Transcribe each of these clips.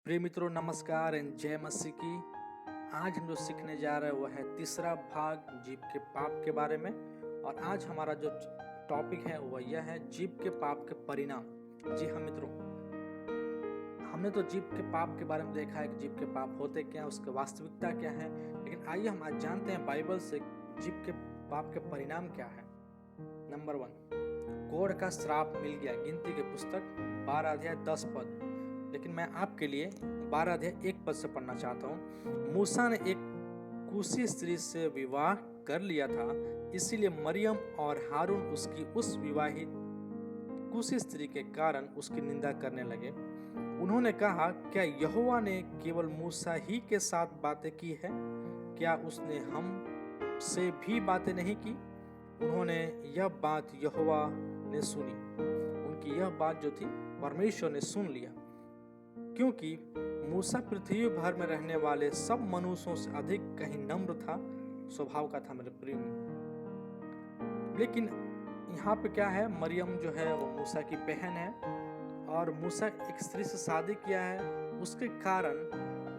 प्रिय मित्रों, नमस्कार एंड जय मसीह की। आज हम जो सीखने जा रहे हैं वो है तीसरा भाग जीभ के पाप के बारे में। और आज हमारा जो टॉपिक है वो यह है जीभ के पाप के परिणाम। जी हाँ मित्रों, हमने तो जीभ के पाप के बारे में देखा है कि जीभ के पाप होते क्या है, उसकी वास्तविकता क्या है। लेकिन आइए हम आज जानते हैं बाइबल से जीभ के पाप के परिणाम क्या है। नंबर 1, कोढ़ का श्राप मिल गया। गिनती के पुस्तक 12 अध्याय 10 पद। लेकिन मैं आपके लिए 12 अध्याय 1 पद से पढ़ना चाहता हूँ। मूसा ने एक कूशी स्त्री से विवाह कर लिया था, इसीलिए मरियम और हारून उसकी उस विवाहित कूशी स्त्री के कारण उसकी निंदा करने लगे। उन्होंने कहा, क्या यहोवा ने केवल मूसा ही के साथ बातें की है? क्या उसने हम से भी बातें नहीं की? उन्होंने यह बात यहोवा ने सुनी। उनकी यह बात जो थी परमेश्वर ने सुन लिया, क्योंकि मूसा पृथ्वी भर में रहने वाले सब मनुष्यों से अधिक कहीं नम्र था, स्वभाव का था मेरे प्रिय। लेकिन यहाँ पे क्या है, मरियम जो है वो मूसा की बहन है और मूसा एक स्त्री से शादी किया है। उसके कारण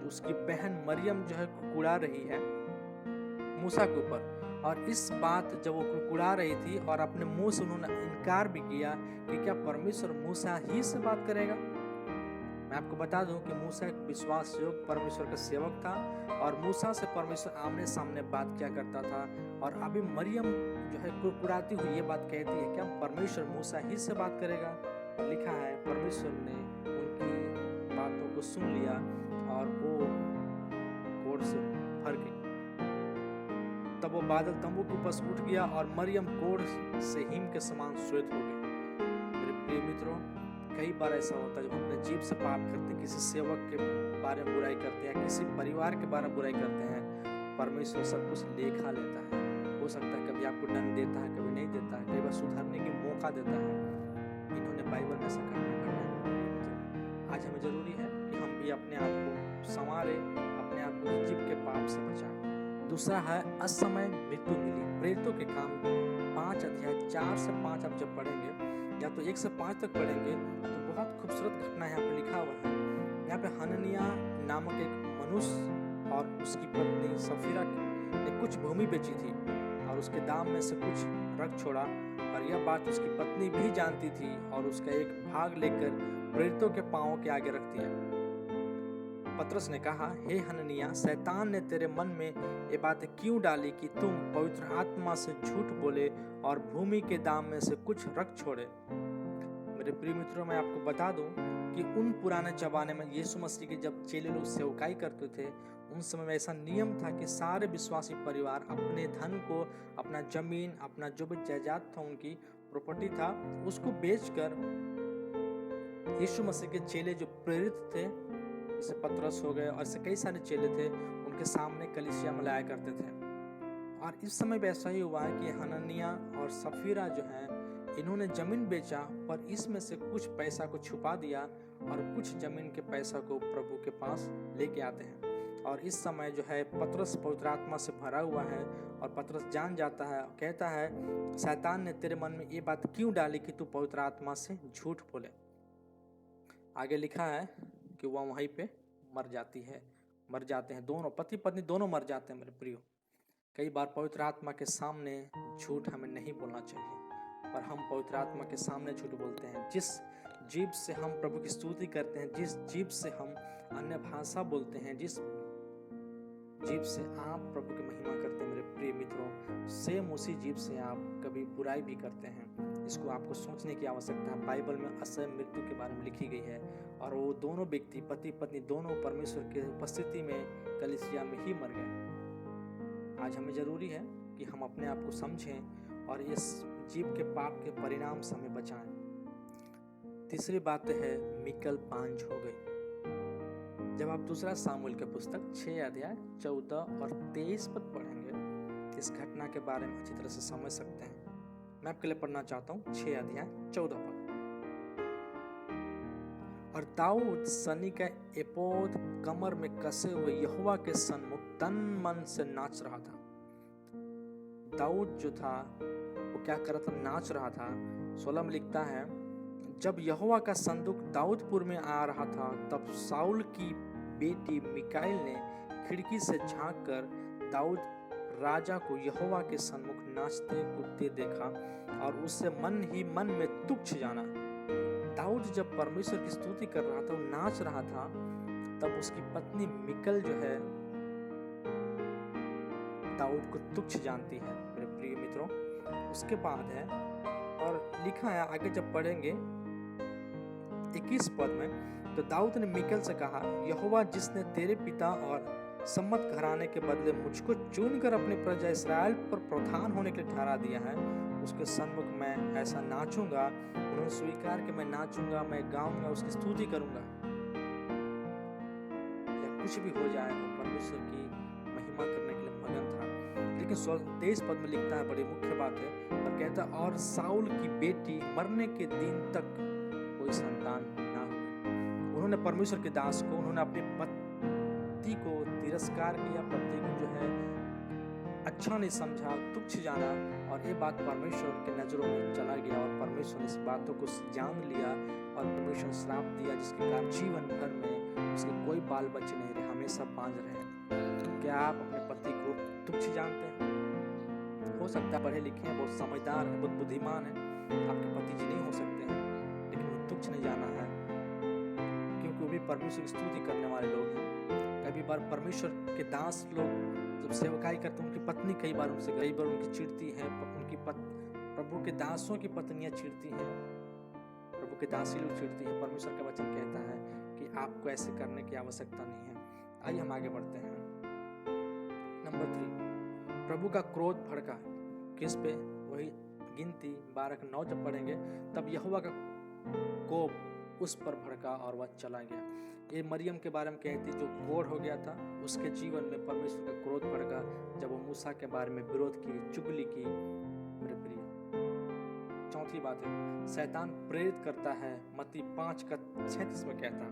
उसकी बहन मरियम जो है कुड़कुड़ा रही है मूसा के ऊपर। और इस बात जब वो कुड़कुड़ा रही थी और अपने मुंह से उन्होंने इनकार भी किया कि क्या परमेश्वर मूसा ही से बात करेगा। मैं आपको बता दूं कि मूसा एक विश्वास योग्य परमेश्वर का सेवक था और मूसा से परमेश्वर आमने सामने बात किया करता था। और अभी मरियम जो है कुड़कुड़ाती हुई ये बात कहती है, क्या परमेश्वर मूसा ही से बात करेगा। लिखा है परमेश्वर ने उनकी बातों को सुन लिया और वो कोढ़ से भर गई। तब वो बादल तंबू के ऊपर उठ गया और मरियम कोढ़ से हिम के समान श्वेत हो गई। मेरे प्रिय मित्रों, कई बार ऐसा होता है जब हम अपने जीभ से पाप करते हैं, किसी सेवक के बारे में बुराई करते हैं, किसी परिवार के बारे में बुराई करते हैं, परमेश्वर सब कुछ लेखा लेता है। हो सकता है कभी आपको दंड देता है, कभी नहीं देता है, कई बार सुधरने की मौका देता है। इन्होंने बाइबल में ऐसा काम नहीं करना। आज हमें जरूरी है कि हम भी अपने आप को संवारे, अपने आप को जीभ के पाप से बचाएं। दूसरा है असमय मृत्यु मिली। प्रेरितों के काम 5 अध्याय 4 से 5 आप जब पढ़ेंगे या तो 1 से 5 तक पढ़ेंगे तो बहुत खूबसूरत घटना यहाँ पे लिखा हुआ है। यहाँ पे हननिया नामक एक मनुष्य और उसकी पत्नी सफीरा ने कुछ भूमि बेची थी और उसके दाम में से कुछ रख छोड़ा। और यह बात उसकी पत्नी भी जानती थी और उसका एक भाग लेकर प्रेरितों के पांवों के आगे रख दिया। पतरस ने कहा, हे हननिया, शैतान ने तेरे मन में ये बात क्यों डाली कि तुम पवित्र आत्मा से झूठ बोले और भूमि के दाम में से कुछ रख छोड़े। मेरे प्रिय मित्रों, मैं आपको बता दूं कि उन पुराने जमाने में यीशु मसीह के जब चेले लोग सेवकाई करते थे, उन समय में ऐसा नियम था कि सारे विश्वासी परिवार अपने धन को, अपना जमीन, अपना जो भी जायदाद था, उनकी प्रॉपर्टी था, उसको बेचकर यीशु मसीह के चेले जो प्रेरित थे, जैसे पतरस हो गए और ऐसे कई सारे चेले थे, उनके सामने कलीसिया में लाया करते थे। और इस समय भी ऐसा ही हुआ है कि हननिया और सफीरा जो है, इन्होंने जमीन बेचा पर इसमें से कुछ पैसा को छुपा दिया और कुछ जमीन के पैसा को प्रभु के पास लेके आते हैं। और इस समय जो है पतरस पवित्र आत्मा से भरा हुआ है और पतरस जान जाता है और कहता है, शैतान ने तेरे मन में ये बात क्यों डाली कि तू पवित्र आत्मा से झूठ बोले। आगे लिखा है कि वह वहीं पे मर जाते हैं दोनों, पति पत्नी दोनों मर जाते हैं। मेरे प्रियो, कई बार पवित्र आत्मा के सामने झूठ हमें नहीं बोलना चाहिए, पर हम पवित्र आत्मा के सामने झूठ बोलते हैं। जिस जीभ से हम प्रभु की स्तुति करते हैं, जिस जीभ से हम अन्य भाषा बोलते हैं, जिस जीभ से आप प्रभु की महिमा करते हैं, मेरे प्रिय मित्रों, सेम उसी जीभ से आप कभी बुराई भी करते हैं। इसको आपको सोचने की आवश्यकता है। बाइबल में असह्य मृत्यु के बारे में लिखी गई है और वो दोनों व्यक्ति, पति पत्नी दोनों, परमेश्वर के उपस्थिति में कलीसिया में ही मर गए। आज हमें जरूरी है कि हम अपने आप को समझें और इस जीभ के पाप के परिणाम से हमें बचाएं। तीसरी बात है मिकल पांच हो गई। जब आप दूसरा सामुएल के पुस्तक 6 अध्याय 14 और 23 पद पढ़ेंगे, इस घटना के बारे में अच्छी तरह से समझ सकते हैं। मैं आपके लिए पढ़ना चाहता हूँ 6 अध्याय 14 पद। और दाऊद सनी का एपोद कमर में कसे हुए यहोवा के सन्मुख तन मन से नाच रहा था। दाऊद जो था वो क्या कर रहा था, नाच रहा था। 16 में लिखता है, जब यहोवा का संदूक दाऊदपुर में आ रहा था, तब साउल की बेटी मिकाइल ने खिड़की से झांक कर दाऊद राजा को यहोवा के सन्मुख नाचते कूदते देखा और उससे मन ही मन में तुच्छ जाना। दाऊद जब परमेश्वर की स्तुति कर रहा था, वो नाच रहा था, तब उसकी पत्नी मिकल जो है दाऊद को तुच्छ जानती है मेरे प्रिय मित्रों। उसके बाद है और लिखा है आगे जब पढ़ेंगे 21 पद में, तो दाऊद ने मिकल से कहा, यहोवा जिसने तेरे पिता और सम्मत घराने के बदले मुझको चुनकर अपनी प्रजा इस्राएल पर प्रधान होने के लिए ठहरा दिया है, उसके सन्मुख मैं ऐसा नाचूंगा। उन्होंने स्वीकार कि मैं नाचूंगा, मैं गाऊंगा, उसकी स्तुति करूंगा। या कुछ भी हो जाए, वो परमेश्वर की महिमा करने के लिए मगन था। लेकिन 23 पद में लिखता है, बड़ी मुख्य बात है, और कहता और साउल की बेटी मरने के दिन तक कोई संतान ना हुई। उन्होंने परमेश्वर के दास को, उन्होंने अपने पति को तिरस्कार किया, पति को जो है अच्छा नहीं समझा, तुच्छ जाना, और ये बात परमेश्वर के नजरों में चला गया और परमेश्वर ने इस बातों को जान लिया और परमेश्वर ने श्राप दिया, जिसके कारण जीवन भर में उसके कोई बाल बच्चे नहीं रहे, हमेशा बांझ रहे। क्या आप अपने पति को तुच्छ जानते हैं? हो सकता है पढ़े लिखे हैं, बहुत समझदार है, बहुत बुद्धिमान है, आपके पति जी नहीं हो सकते हैं, लेकिन वो तुच्छ नहीं जाना है, क्योंकि वो भी परमेश्वर की स्तुति करने वाले लोग हैं। कई बार परमेश्वर के दास लोग जब सेवकाई करते हैं, उनकी पत्नी कई बार उनकी चिढ़ती है, उनकी प्रभु के दासों की पत्नियां चिढ़ती हैं, प्रभु के दासी लोग चिढ़ती हैं। परमेश्वर का वचन कहता है कि आपको ऐसे करने की आवश्यकता नहीं है। आइए हम आगे बढ़ते हैं। नंबर 3, प्रभु का क्रोध भड़का। किस पे? वही गिनती 12:9 जब पढ़ेंगे, तब यहोवा का कोप उस पर भड़का और वह चला गया। ये मरियम के बारे में कहती, जो कोढ़ हो गया था, उसके जीवन में परमेश्वर का क्रोध भड़का जब वो मूसा के बारे में विरोध की, चुगली की। मेरे प्रिय, चौथी बात है, शैतान प्रेरित करता है। मत्ती 5:36 में कहता,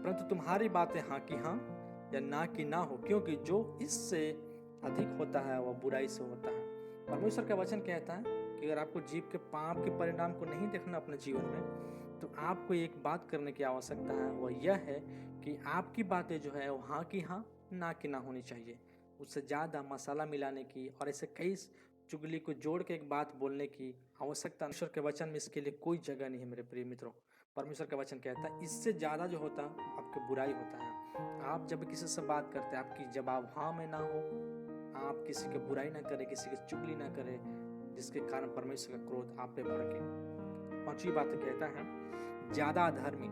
परंतु तुम्हारी बातें हाँ की हाँ या ना की ना हो, क्योंकि जो इससे अधिक होता है वह बुराई से होता है। परमेश्वर का वचन कहता है कि अगर आपको जीव के पाप के परिणाम को नहीं देखना अपने जीवन में, तो आपको एक बात करने की आवश्यकता है, वह यह है कि आपकी बातें जो है वो हाँ की हाँ, ना की ना होनी चाहिए। उससे ज़्यादा मसाला मिलाने की और ऐसे कई चुगली को जोड़ के एक बात बोलने की आवश्यकता परमेश्वर के वचन में इसके लिए कोई जगह नहीं है मेरे प्रिय मित्रों। परमेश्वर का वचन कहता है इससे ज़्यादा जो होता है आपकी बुराई होता है। आप जब किसी से बात करते हैं, आपकी जवाब हाँ में ना हो, आप किसी की बुराई ना करें, किसी की चुगली ना करें, जिसके कारण परमेश्वर का क्रोध आप पे भड़के। 5वीं बात कहता है ज्यादा अधर्मी।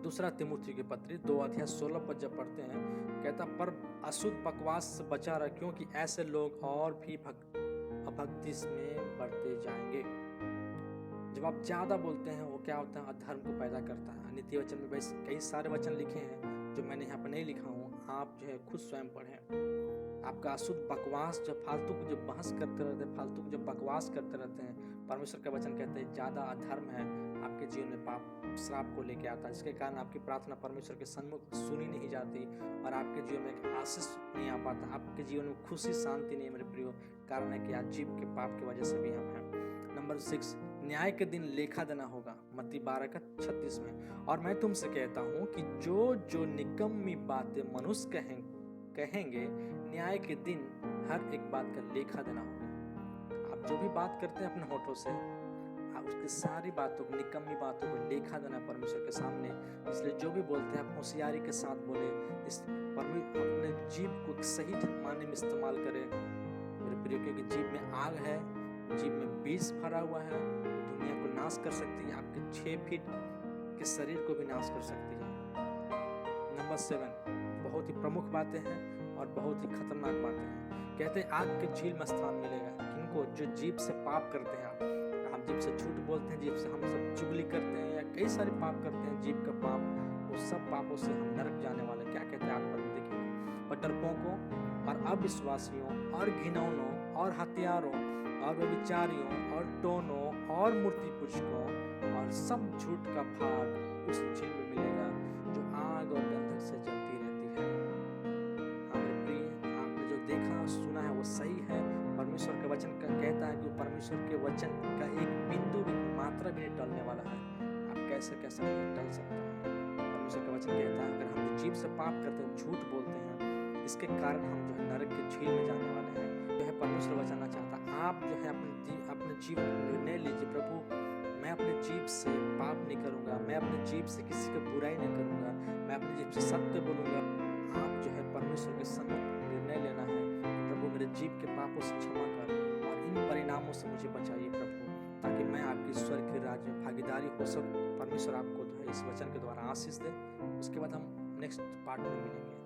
2 तिमुथी की पत्री 2:16 पर जब पढ़ते हैं, कहता पर अशुद्ध बकवास से बचा रह, क्योंकि ऐसे लोग और भी अभक्ति में बढ़ते जाएंगे। जब आप ज्यादा बोलते हैं, वो क्या होता है? अधर्म को पैदा करता है। नीति वचन में वैसे कई सारे वचन लिखे हैं जो मैंने यहाँ पर नहीं लिखा हूँ, आप जो है खुद स्वयं पढ़ें। आपका अशुद्ध बकवास, जब फालतू को जब बहस करते रहते हैं, फालतू को जब बकवास करते रहते हैं, परमेश्वर का वचन कहते हैं ज्यादा अधर्म है, आपके जीवन में पाप श्राप को लेके आता है, जिसके कारण आपकी प्रार्थना परमेश्वर के सन्मुख सुनी नहीं जाती और आपके जीवन में एक आशीष नहीं आ पाता, आपके जीवन में खुशी शांति नहीं। मेरे प्रियो, कारण है कि आज जीव के पाप की वजह से भी हम हैं। नंबर 6, न्याय के दिन लेखा देना होगा। मत्ती 12:36 में, और मैं तुमसे कहता हूँ कि जो निकम्मी बातें मनुष्य कहेंगे, न्याय के दिन हर एक बात का लेखा देना होगा। आप जो भी बात करते हैं अपने होठों से, आप उसकी सारी बातों को, निकम्मी बातों को लेखा देना परमेश्वर के सामने। इसलिए जो भी बोलते हैं आप होशियारी के साथ बोले, अपने जीभ को सही मायने में इस्तेमाल करें मेरे प्रिय, क्योंकि जीभ में आग है, जीभ में विष भरा हुआ है, दुनिया को नाश कर सकती है, आपके 6 फीट के शरीर को भी नाश कर सकती है। नंबर 7, बहुत ही प्रमुख बातें हैं और बहुत ही खतरनाक बातें हैं। कहते हैं आग के झील में स्थान मिलेगा किनको? जो जीभ से पाप करते हैं। आप जीभ से झूठ बोलते हैं, जीभ से हम सब चुगली करते हैं या कई सारे पाप करते हैं, जीभ का पाप, वो सब पापों से हम नरक जाने वाले। क्या कहते हैं आत्मा? देखिए, पर डरपोकों और अविश्वासियों और घिनौनों और हत्यारों और व्यभिचारियों और टोनों और मूर्ति पूजकों और सब झूठ का भाग उस झील में मिलेगा जो आग और गंधक से जलती रहती है। हाँ मेरे प्रिय, आपने जो देखा और सुना है वो सही है। परमेश्वर का वचन कहता है कि परमेश्वर के वचन का एक बिंदु भी, मात्रा भी नहीं टलने वाला है। आप कैसे कैसे नहीं टल सकता है। परमेश्वर का वचन कहता है अगर हम जीभ से पाप करते हैं, झूठ बोलते हैं, इसके कारण हम जो है नरक के झील में जाने वाले हैं। जो है परमेश्वर बचाना चाहता, आप जो है अपने जीवन में निर्णय लीजिए, प्रभु मैं अपने जीभ से पाप नहीं करूँगा, मैं अपने जीभ से किसी की बुराई नहीं करूँगा, मैं अपने जीभ से सत्य बोलूँगा। आप जो है परमेश्वर के सम्मुख निर्णय लेना है, प्रभु मेरे जीभ के पापों से क्षमा कर और इन परिणामों से मुझे बचाइए प्रभु, ताकि मैं आपकी स्वर्ग के राज्य में भागीदारी हो सकूँ। परमेश्वर आपको जो है इस वचन के द्वारा आशीष दे। उसके बाद हम नेक्स्ट पार्ट में मिलेंगे।